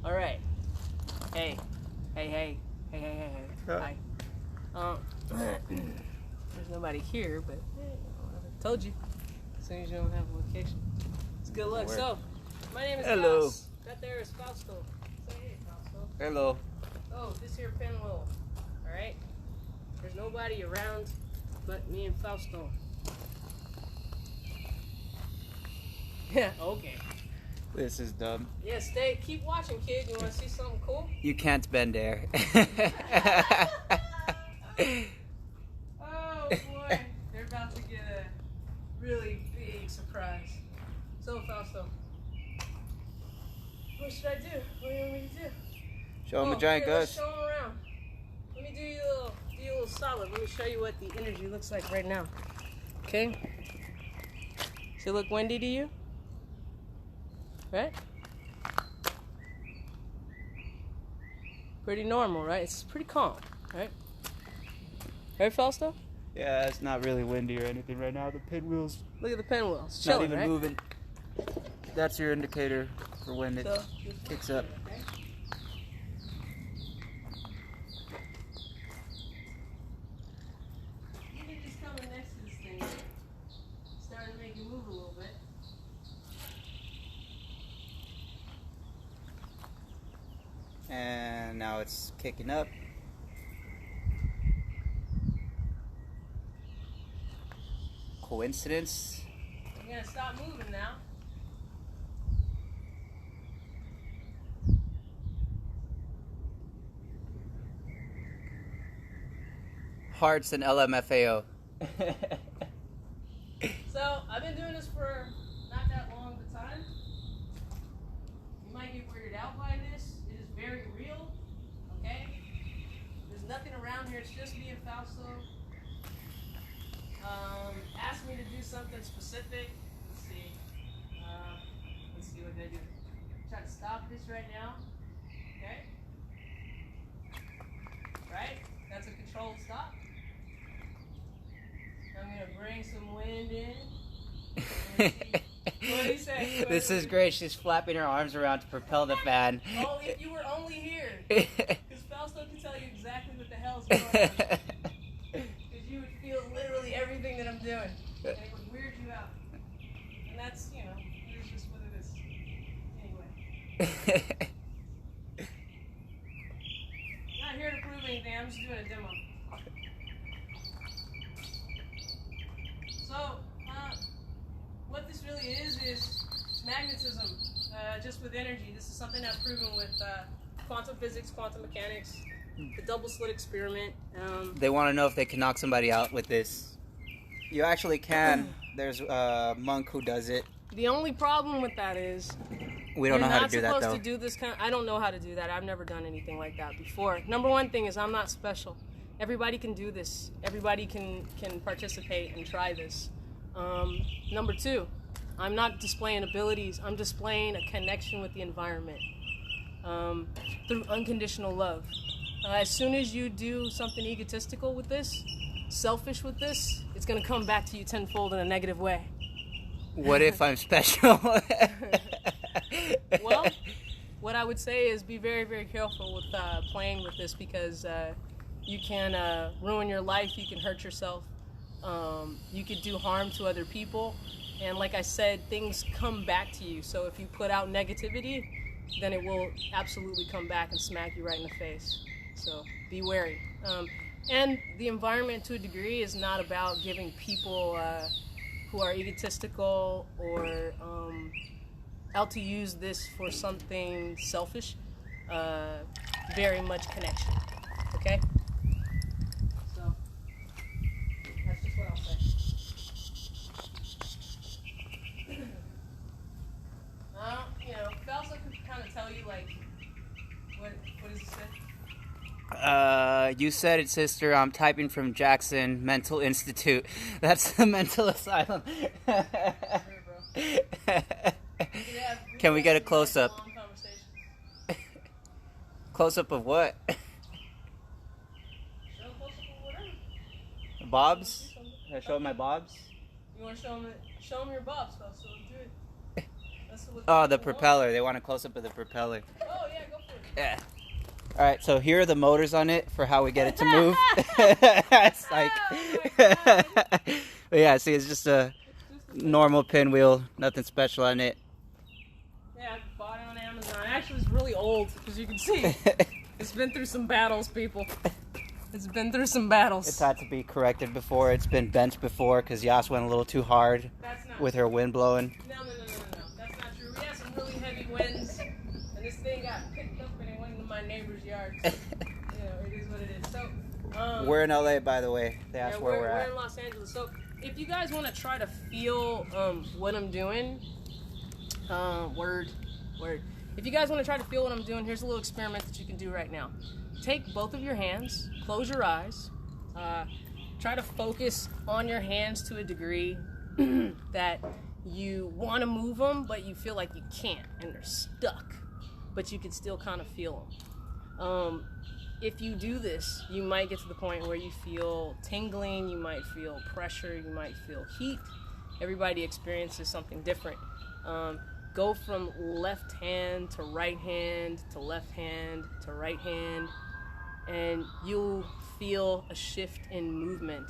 All right. Hey. Hi. There's nobody here, but I told you. As soon as you don't have a location, it's good luck. So, my name is Gus. That there is Fausto. Say hey, Fausto. Hello. Oh, this here pinwheel. All right. There's nobody around but me and Fausto. Yeah. Okay. This is dumb. Yeah, keep watching, kid. You want to see something cool? You can't bend air. Oh boy, they're about to get a really big surprise. So Fausto, what should I do? What do you want me to do? Show him a giant Gus. Show him around. Let me do you a little solid. Let me show you what the energy looks like right now. Okay? Does it look windy to you? Right? Pretty normal, right? It's pretty calm, right? Right, Fausto? Yeah, it's not really windy or anything right now. The pinwheel's Look at the pinwheel. It's not chilling, even right? moving. That's your indicator for when it kicks up. Okay. Even just coming next to this thing, starting to make it move a little bit. And now it's kicking up. Coincidence? You're gonna stop moving now. Hearts and LMFAO. So, I've been doing this for not that long of a time. You might get weirded out by this. It is very real, okay? There's nothing around here. It's just me and Fausto. Asked me to do something specific. Let's see what they do. Try to stop this right now. Okay? Right? That's a controlled stop. I'm gonna bring some wind in. What do you say? This is great. She's flapping her arms around to propel the fan. Oh, if you were only here. Because Fausto can tell you exactly what the hell's going on. Because you would feel literally everything that I'm doing. And it would weird you out. And that's, it's just what it is. Anyway. I'm not here to prove anything. I'm just doing a demo. So, what this really is magnetism, just with energy. This is something I've proven with quantum physics, quantum mechanics, the double slit experiment. They want to know if they can knock somebody out with this. You actually can. There's a monk who does it. The only problem with that is we don't know how to do that, though. You're not supposed to do this I don't know how to do that. I've never done anything like that before. Number one thing is I'm not special. Everybody can do this. Everybody can participate and try this. Number two, I'm not displaying abilities. I'm displaying a connection with the environment through unconditional love. As soon as you do something egotistical with this, selfish with this, it's going to come back to you tenfold in a negative way. What if I'm special? Well, what I would say is be very, very careful with playing with this because you can ruin your life, you can hurt yourself, you could do harm to other people, and like I said, things come back to you. So if you put out negativity, then it will absolutely come back and smack you right in the face. So be wary. And the environment, to a degree, is not about giving people who are egotistical or out to use this for something selfish, very much connection. Okay? So, that's just what I'll say. Fausto could kind of tell you, like, what does it say? You said it, sister. I'm typing from Jackson Mental Institute. That's the mental asylum. Sure, bro. Can we get a close-up? Close-up of what? Show a close-up of whatever. Bobs? Can I show them my bobs? You want to show them your bobs, Fausto? Do it. Oh, the propeller. They want a close-up of the propeller. Oh, yeah, go for it. Yeah. All right, so here are the motors on it for how we get it to move. It's like, but yeah, see, it's just a normal pinwheel, nothing special on it. Yeah, I bought it on Amazon. Actually, it's really old, as you can see. It's been through some battles, people. It's been through some battles. It's had to be corrected before. It's been bent before because Yas went a little too hard with her wind blowing. No. That's not true. We had some really heavy winds, and this thing got picked up and it went into my neighbor's yard. So, it is what it is. So, we're in LA, by the way. They asked where we're at. We're in Los Angeles. So, if you guys want to try to feel what I'm doing, word. If you guys want to try to feel what I'm doing, here's a little experiment that you can do right now. Take both of your hands, close your eyes, try to focus on your hands to a degree that you want to move them, but you feel like you can't, and they're stuck, but you can still kind of feel them. If you do this, you might get to the point where you feel tingling, you might feel pressure, you might feel heat. Everybody experiences something different. Go from left hand to right hand to left hand to right hand, and you'll feel a shift in movement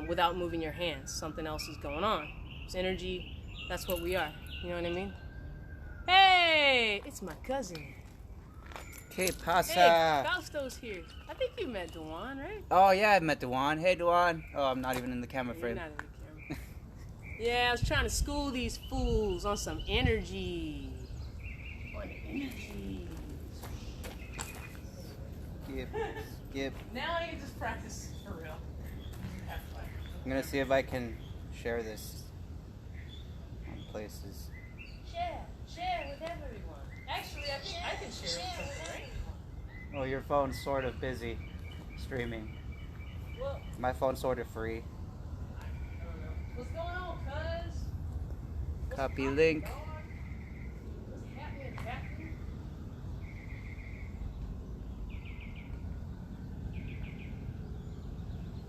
without moving your hands. Something else is going on. It's energy. That's what we are. You know what I mean? Hey, it's my cousin. Que pasa? Hey, Fausto's here. I think you met Dewan, right? Oh, yeah, I've met Dewan. Hey, Dewan. Oh, I'm not even in the camera frame. You're not in the camera. Yeah, I was trying to school these fools on some energy. Skip. Now I can just practice for real. I'm going to see if I can share this on places. Share with everyone. Actually, I think I can share it with everyone. Oh, your phone's sort of busy streaming. Well, my phone's sort of free. I don't know. What's going on, cuz? Copy link. What's happening, Captain?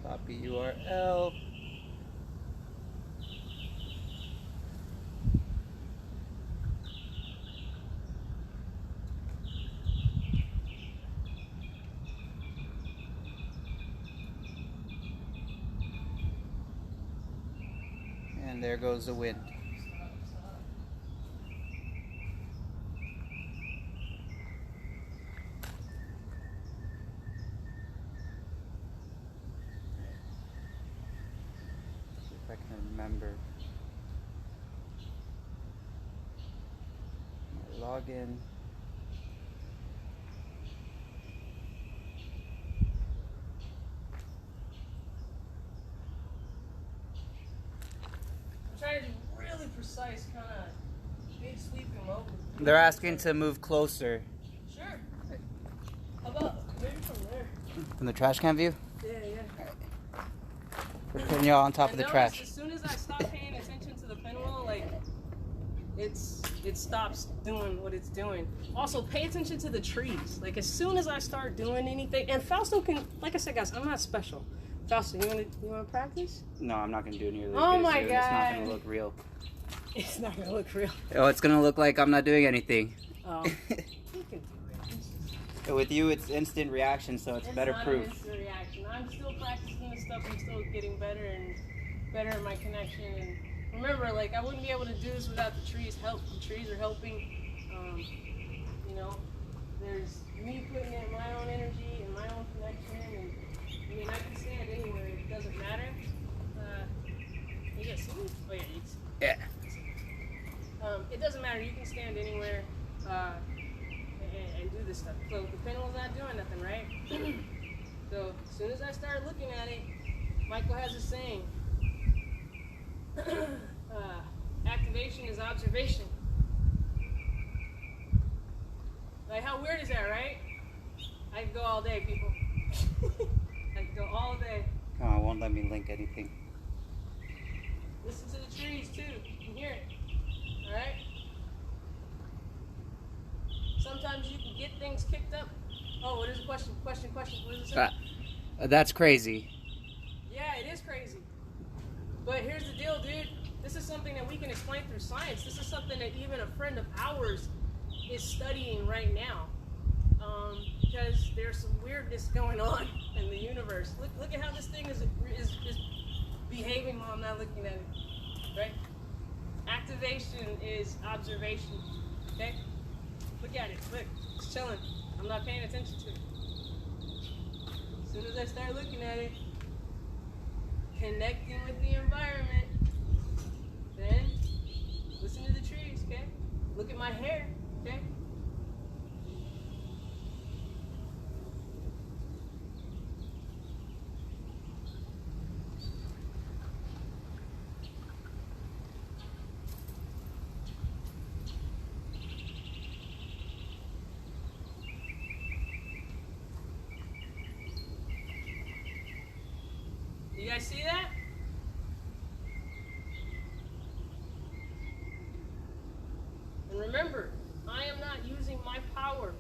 Copy URL. And there goes the wind. See if I can remember my login. Trying to do really precise, kind of big sweeping motion. They're asking to move closer. Sure. How about maybe from there? From the trash can view? Yeah. We're putting y'all on top of the trash. As soon as I stop paying attention to the pinwheel, like it stops doing what it's doing. Also, pay attention to the trees. Like as soon as I start doing anything, and Fausto can, like I said, guys, I'm not special. Fausto, you wanna practice? No, I'm not gonna do nearly Oh as my good. God. It's not gonna look real. It's not gonna look real. Oh, it's gonna look like I'm not doing anything. Oh, you can do it. With you, it's instant reaction, so it's better not proof. An instant reaction. I'm still practicing this stuff. I'm still getting better and better at my connection. And remember, like I wouldn't be able to do this without the trees' help. The trees are helping. You know, there's me putting in my own energy and my own connection. And I mean, I can stand anywhere. It doesn't matter. You guys see me? Oh yeah, you can see. Yeah. It doesn't matter. You can stand anywhere and do this stuff. So the pendulum's not doing nothing, right? So as soon as I start looking at it, Michael has a saying. Activation is observation. Like how weird is that, right? I could go all day, people. I could go all day. Oh, it won't let me link anything. Listen to the trees too. You can hear it. Alright? Sometimes you can get things kicked up. Oh, what is the question? What does it say? That's crazy. Yeah, it is crazy. But here's the deal, dude. This is something that we can explain through science. This is something that even a friend of ours is studying right now. because there's some weirdness going on in the universe. Look at how this thing is behaving while I'm not looking at it, right? Activation is observation, okay? Look at it, look, it's chilling. I'm not paying attention to it. As soon as I start looking at it, connecting with the environment, then listen to the trees, okay? Look at my hair, okay? You guys see that? And remember, I am not using my power.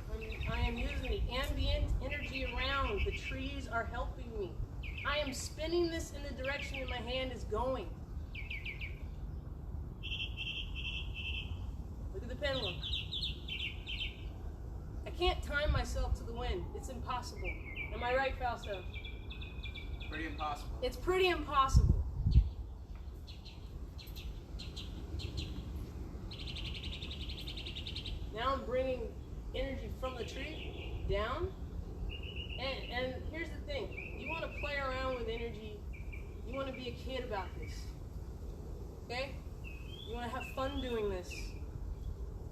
I am using the ambient energy around. The trees are helping me. I am spinning this in the direction that my hand is going. Look at the pendulum. I can't time myself to the wind. It's impossible. Am I right, Fausto? Pretty impossible. It's pretty impossible. Now I'm bringing energy from the tree down. And here's the thing. You want to play around with energy. You want to be a kid about this. Okay? You want to have fun doing this.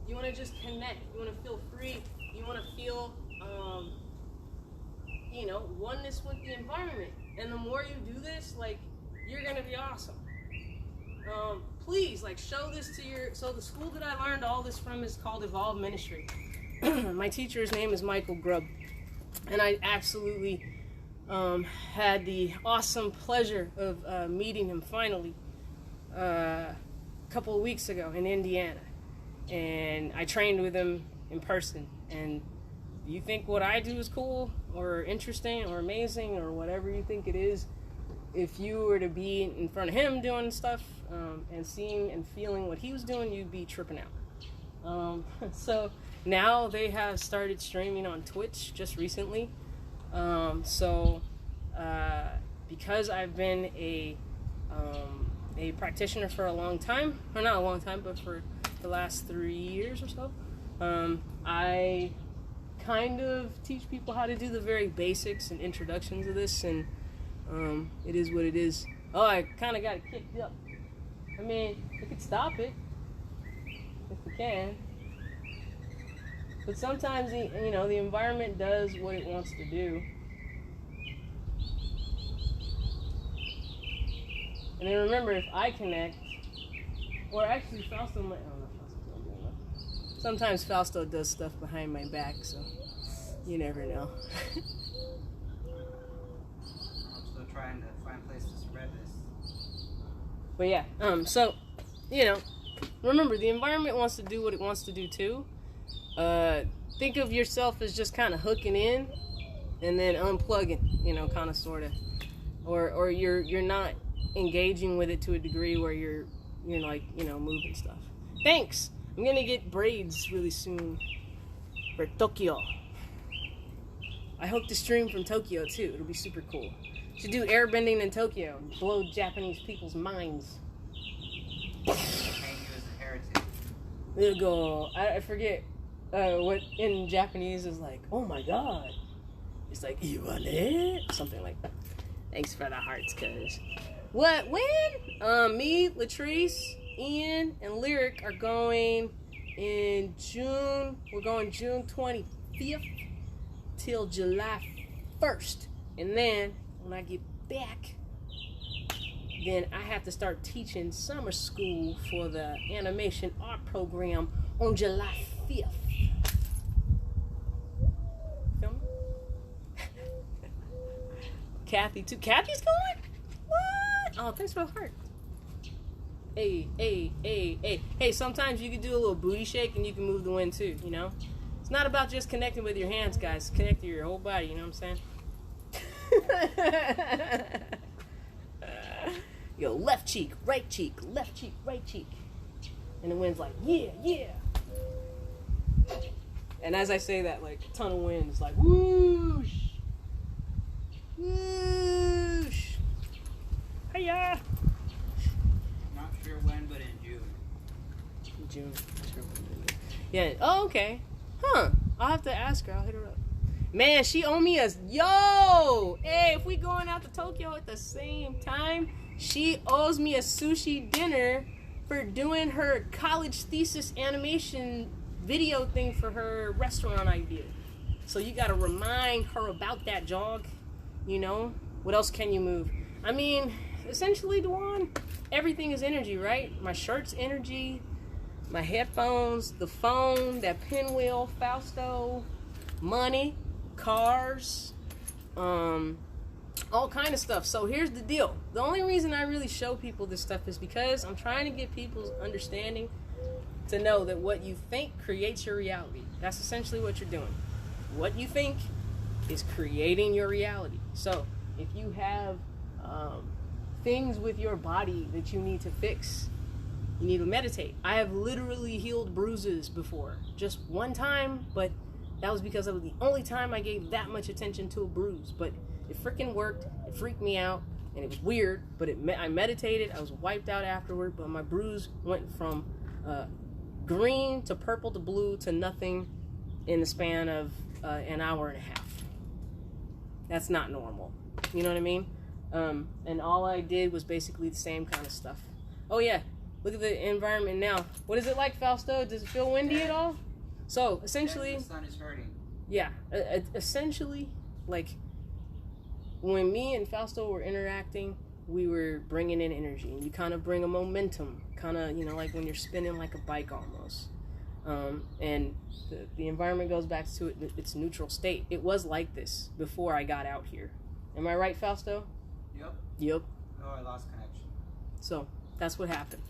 You want to just connect. You want to feel free. You want to feel, oneness with the environment. And the more you do this, like, you're going to be awesome. Please, like, show this to so the school that I learned all this from is called Evolve Ministry. My teacher's name is Michael Grubb. And I absolutely had the awesome pleasure of meeting him finally a couple of weeks ago in Indiana. And I trained with him in person. And you think what I do is cool or interesting or amazing or whatever you think it is, if you were to be in front of him doing stuff and seeing and feeling what he was doing, you'd be tripping out. So now they have started streaming on Twitch just recently. Because I've been a practitioner for a long time, or not a long time, but for the last 3 years or so, I kind of teach people how to do the very basics and introductions of this, and it is what it is. Oh, I kind of got it kicked up. I mean, we could stop it if we can, but sometimes the environment does what it wants to do. And then remember, if I connect, or actually Fausto might, I don't know if Fausto's not doing that. Sometimes Fausto does stuff behind my back, so you never know. I'm still trying to find a place to spread this. But yeah, remember, the environment wants to do what it wants to do too. Think of yourself as just kind of hooking in and then unplugging, kind of, sort of. Or you're not engaging with it to a degree where you're moving stuff. Thanks! I'm gonna get braids really soon for Tokyo. I hope to stream from Tokyo too. It'll be super cool. Should do airbending in Tokyo and blow Japanese people's minds. Paint you as a heretic. It'll go. I forget what in Japanese is like. Oh my god! It's like Iwane, something like that. Thanks for the hearts, cuz. What? When? Me, Latrice, Ian, and Lyric are going in June. We're going June 25th till July 1st. And then, when I get back, then I have to start teaching summer school for the animation art program on July 5th. Feel me? Kathy, too. Kathy's going? What? Oh, thanks for the heart. Hey, sometimes you can do a little booty shake and you can move the wind too, It's not about just connecting with your hands, guys. Connect to your whole body, you know what I'm saying? Yo, left cheek, right cheek, left cheek, right cheek. And the wind's like, yeah. And as I say that, like, a ton of wind is like, whoosh, whoosh, hiya. Not sure when, but in June. June. Yeah. Oh, okay. Huh. I'll have to ask her. I'll hit her up. Man, she owe me yo. Hey, if we going out to Tokyo at the same time, she owes me a sushi dinner for doing her college thesis animation video thing for her restaurant idea. So you gotta remind her about that, jog. You know? What else can you move? I mean, essentially, Dwan, everything is energy, right? My shirt's energy, my headphones, the phone, that pinwheel, Fausto, money, cars, all kind of stuff. So here's the deal. The only reason I really show people this stuff is because I'm trying to get people's understanding to know that what you think creates your reality. That's essentially what you're doing. What you think is creating your reality. So if you have things with your body that you need to fix, you need to meditate. I have literally healed bruises before. Just one time, but that was because it was the only time I gave that much attention to a bruise. But it freaking worked. It freaked me out, and it was weird. But I meditated. I was wiped out afterward. But my bruise went from green to purple to blue to nothing in the span of an hour and a half. That's not normal. You know what I mean? And all I did was basically the same kind of stuff. Oh yeah, look at the environment now. What is it like, Fausto? Does it feel windy at all? So essentially, the sun is hurting. Yeah, essentially, like when me and Fausto were interacting, we were bringing in energy, and you kind of bring a momentum, kind of, you know, like when you're spinning like a bike almost. And the environment goes back to its neutral state. It was like this before I got out here. Am I right, Fausto? Yep. Oh, I lost connection. So that's what happened.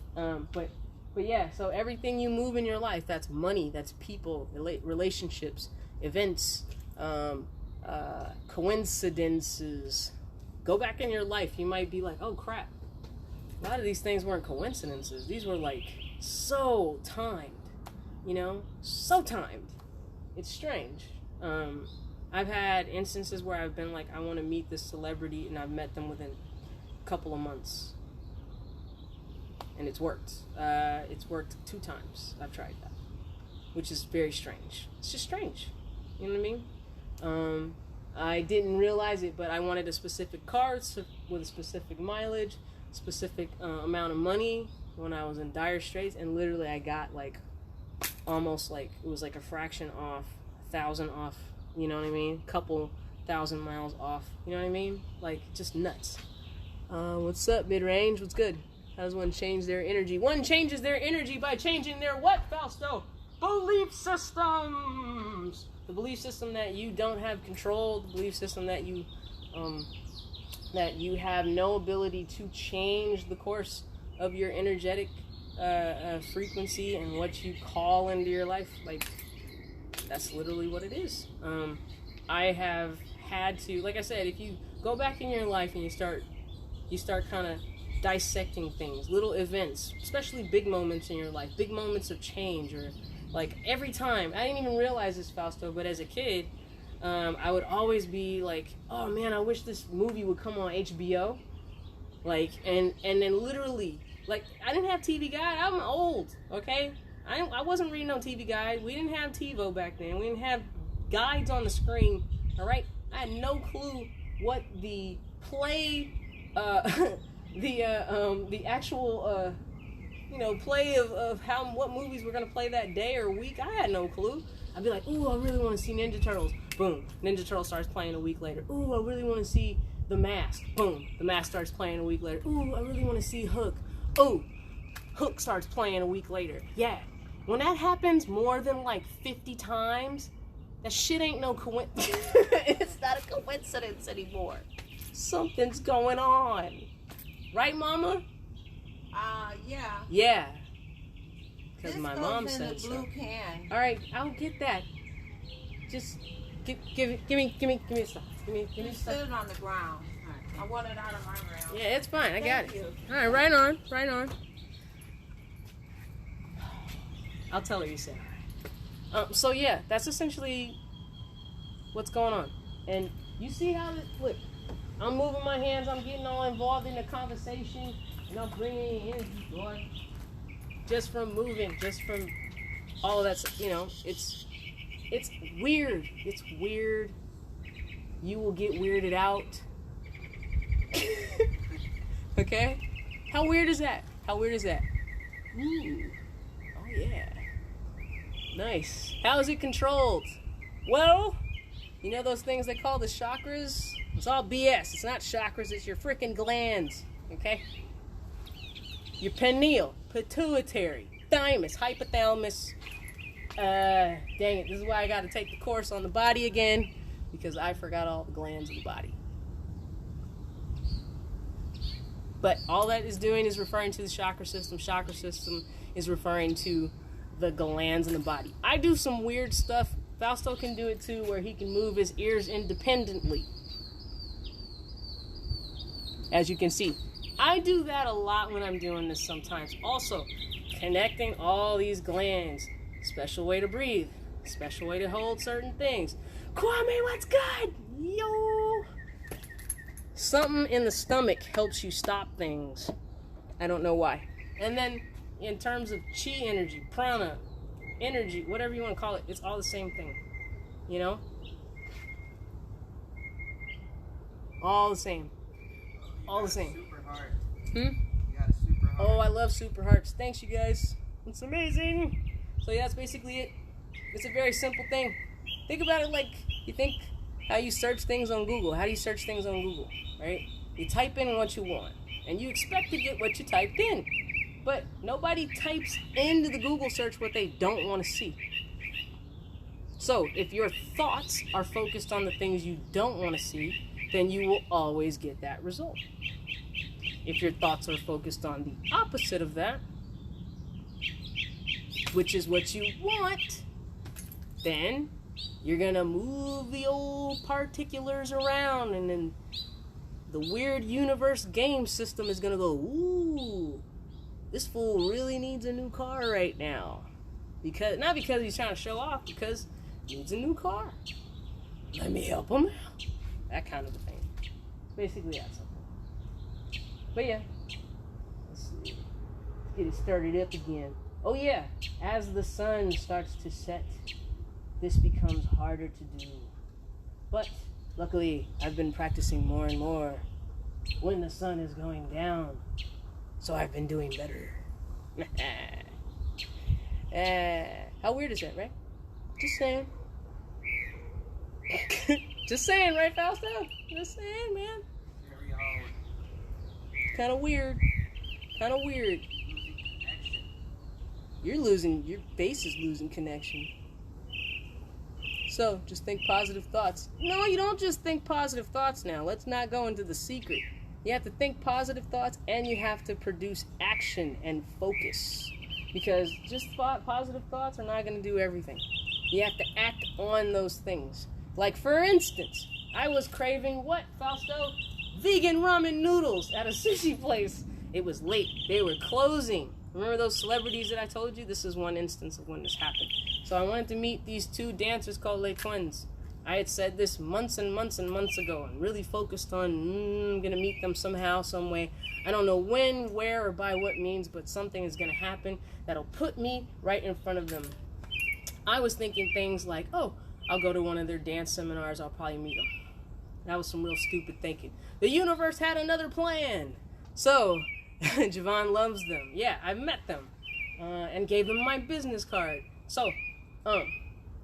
But yeah, so everything you move in your life, that's money, that's people, relationships, events, coincidences. Go back in your life, you might be like, oh crap, a lot of these things weren't coincidences. These were like so timed, you know, so timed. It's strange. I've had instances where I've been like, I want to meet this celebrity, and I've met them within a couple of months. And it's worked. It's worked 2 times. I've tried that, which is very strange. It's just strange. You know what I mean? I didn't realize it, but I wanted a specific car with a specific mileage, specific amount of money when I was in dire straits, and literally I got like almost like it was like a fraction off, 1,000 off. You know what I mean? Couple 1,000 miles off. You know what I mean? Like just nuts. What's up, mid-range? What's good? How does one change their energy? One changes their energy by changing their what, Fausto? Belief systems! The belief system that you don't have control, the belief system that you have no ability to change the course of your energetic frequency and what you call into your life. Like, that's literally what it is. I have had to, like I said, if you go back in your life and you start kind of dissecting things, little events, especially big moments in your life, big moments of change, or like every time, I didn't even realize this, Fausto, but as a kid, I would always be like, oh man, I wish this movie would come on HBO. Like, and then literally, like, I didn't have TV Guide. I'm old, okay? I wasn't reading no TV Guide. We didn't have TiVo back then. We didn't have guides on the screen, all right? I had no clue what the play, the actual, play of what movies we're gonna play that day or week. I had no clue. I'd be like, ooh, I really want to see Ninja Turtles. Boom, Ninja Turtles starts playing a week later. Ooh, I really want to see The Mask. Boom, The Mask starts playing a week later. Ooh, I really want to see Hook. Ooh, Hook starts playing a week later. Yeah, when that happens more than like 50 times, that shit ain't no coincidence. It's not a coincidence anymore. Something's going on. Right, Mama? Yeah. Yeah. Because This my goes mom in said the so. blue can. All right, I'll get that. Just give me stuff. Give me You stuff. stood on the ground. I want it out of my ground. Yeah, it's fine. I got Thank it. you. All right, right on, right on. I'll tell her you said. So yeah, that's essentially what's going on. And you see how it, look, I'm moving my hands, I'm getting all involved in the conversation, and I'm bringing in energy, boy. Just from moving, just from all of that, you know, it's weird. It's weird. You will get weirded out. Okay? How weird is that? How weird is that? Ooh. Oh yeah. Nice. How is it controlled? Well, you know those things they call the chakras? It's all BS. It's not chakras, it's your freaking glands. Okay? Your pineal, pituitary, thymus, hypothalamus. Dang it. This is why I got to take the course on the body again, because I forgot all the glands of the body. But all that is doing is referring to the chakra system. Chakra system is referring to the glands in the body. I do some weird stuff. Fausto can do it too, where he can move his ears independently. As you can see. I do that a lot when I'm doing this sometimes. Also, connecting all these glands. Special way to breathe. Special way to hold certain things. Kwame, what's good? Yo! Something in the stomach helps you stop things. I don't know why. And then, in terms of chi energy, prana, energy, whatever you want to call it, it's all the same thing. You know? All the same. All the same. Super heart. Hmm? You got a super heart. Oh, I love super hearts. Thanks, you guys. It's amazing. So yeah, that's basically it. It's a very simple thing. Think about it like you think how you search things on Google. How do you search things on Google, right? You type in what you want, and you expect to get what you typed in. But nobody types into the Google search what they don't want to see. So if your thoughts are focused on the things you don't want to see, then you will always get that result. If your thoughts are focused on the opposite of that, which is what you want, then you're gonna move the old particulars around, and then the weird universe game system is gonna go, ooh, this fool really needs a new car right now. Not because he's trying to show off, because he needs a new car. Let me help him out. That kind of a thing. It's basically that simple. But yeah, let's see. Let's get it started up again. Oh yeah, as the sun starts to set, this becomes harder to do. But luckily, I've been practicing more and more when the sun is going down. So I've been doing better. How weird is that, right? Just saying. Just saying, right, Fausto? Just saying, man. Very hard. Kind of weird. Kind of weird. Your face is losing connection. So, just think positive thoughts. No, you don't just think positive thoughts now. Let's not go into the secret. You have to think positive thoughts, and you have to produce action and focus. Because just positive thoughts are not going to do everything. You have to act on those things. Like, for instance, I was craving what, Fausto? Vegan ramen noodles at a sushi place. It was late. They were closing. Remember those celebrities that I told you? This is one instance of when this happened. So I wanted to meet these two dancers called Les Twins. I had said this months and months and months ago and really focused on, I'm going to meet them somehow, some way. I don't know when, where, or by what means, but something is going to happen that'll put me right in front of them. I was thinking things like, oh, I'll go to one of their dance seminars, I'll probably meet them. That was some real stupid thinking. The universe had another plan. So, Javon loves them. Yeah, I met them and gave them my business card. So,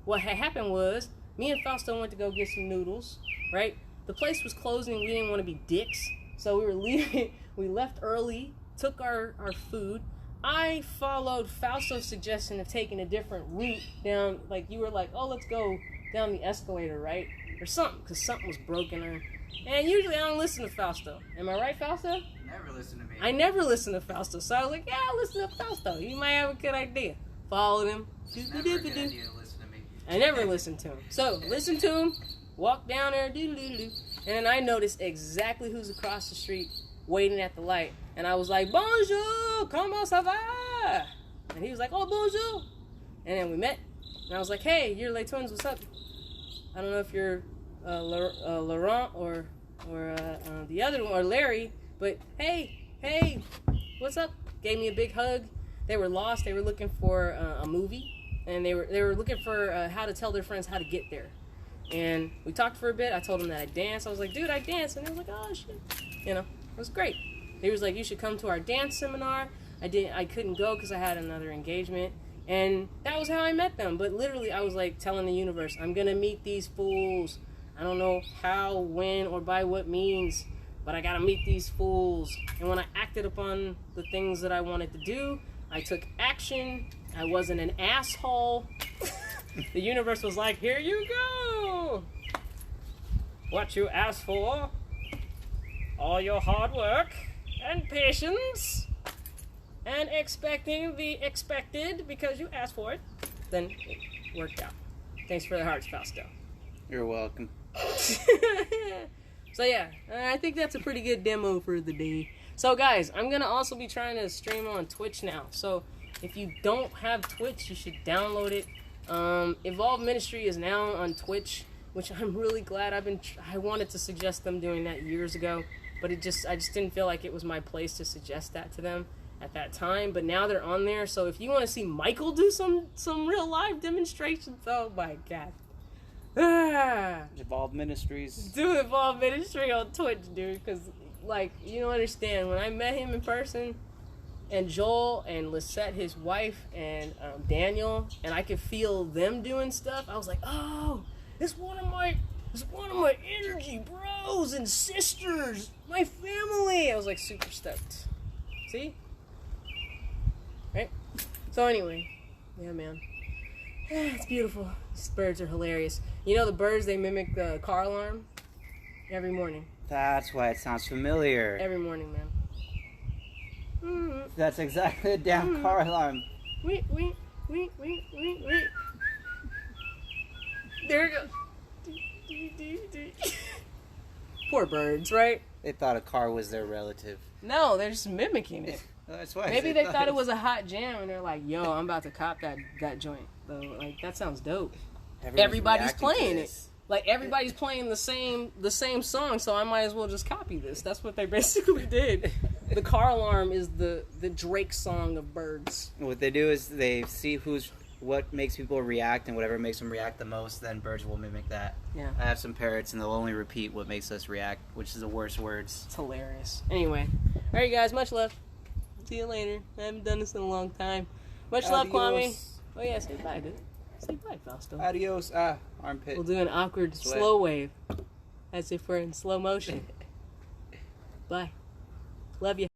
what had happened was, me and Fausto went to go get some noodles, right? The place was closing. We didn't want to be dicks. So we were leaving. We left early, took our food. I followed Fausto's suggestion of taking a different route down. Like, you were like, oh, let's go down the escalator, right? Or something, because something was broken. And usually I don't listen to Fausto. Am I right, Fausto? Never listen to me. I never listen to Fausto. So I was like, yeah, I'll listen to Fausto. He might have a good idea. Followed him. It's never a good idea to listen to me. I never listened to him. So, listen to him, walk down there, and then I noticed exactly who's across the street waiting at the light. And I was like, bonjour, comment ça va? And he was like, oh, bonjour. And then we met, And I was like, hey, you're Les Twins, what's up? I don't know if you're Laurent or the other one, or Larry, but hey, what's up? Gave me a big hug. They were lost. They were looking for a movie, and they were looking for how to tell their friends how to get there. And we talked for a bit. I told them that I dance. I was like, dude, I dance. And they was like, oh, shit. You know, it was great. He was like, you should come to our dance seminar. I couldn't go because I had another engagement. And that was how I met them. But literally, I was like telling the universe, I'm going to meet these fools. I don't know how, when, or by what means, but I got to meet these fools. And when I acted upon the things that I wanted to do, I took action. I wasn't an asshole. The universe was like, here you go. What you asked for, all your hard work and patience and expecting the expected because you asked for it, then it worked out. Thanks for the hearts, Fausto. You're welcome. So yeah, I think that's a pretty good demo for the day. So guys, I'm going to also be trying to stream on Twitch now. So if you don't have Twitch, you should download it. Evolve Ministry is now on Twitch, which I'm really glad. I wanted to suggest them doing that years ago, but I just didn't feel like it was my place to suggest that to them at that time. But now they're on there, so if you want to see Michael do some real live demonstrations, oh my god. Evolve Ministries. Do Evolve Ministry on Twitch, dude, because, like, you don't understand. When I met him in person, and Joel and Lisette, his wife, and Daniel, and I could feel them doing stuff, I was like, oh, it's one of my energy bros and sisters, my family. I was like super stoked. See? Right? So anyway, yeah, man. It's beautiful. These birds are hilarious. You know the birds, they mimic the car alarm every morning. That's why it sounds familiar. Every morning, man. That's exactly the damn car alarm. Wait. There it goes. Poor birds, right? They thought a car was their relative. No, they're just mimicking it. That's why. Maybe they thought it was a hot jam, and they're like, "Yo, I'm about to cop that joint." Though, like, that sounds dope. Everybody's playing it. Like, everybody's playing the same song, so I might as well just copy this. That's what they basically did. The car alarm is the Drake song of birds. What they do is they see what makes people react, and whatever makes them react the most, then birds will mimic that. Yeah. I have some parrots, and they'll only repeat what makes us react, which is the worst words. It's hilarious. Anyway. All right, guys. Much love. See you later. I haven't done this in a long time. Much love, Kwame. Oh, yeah. Say bye, dude. Say bye, Fausto. Adios. Armpit. We'll do an awkward slow wave. As if we're in slow motion. Bye. Love you.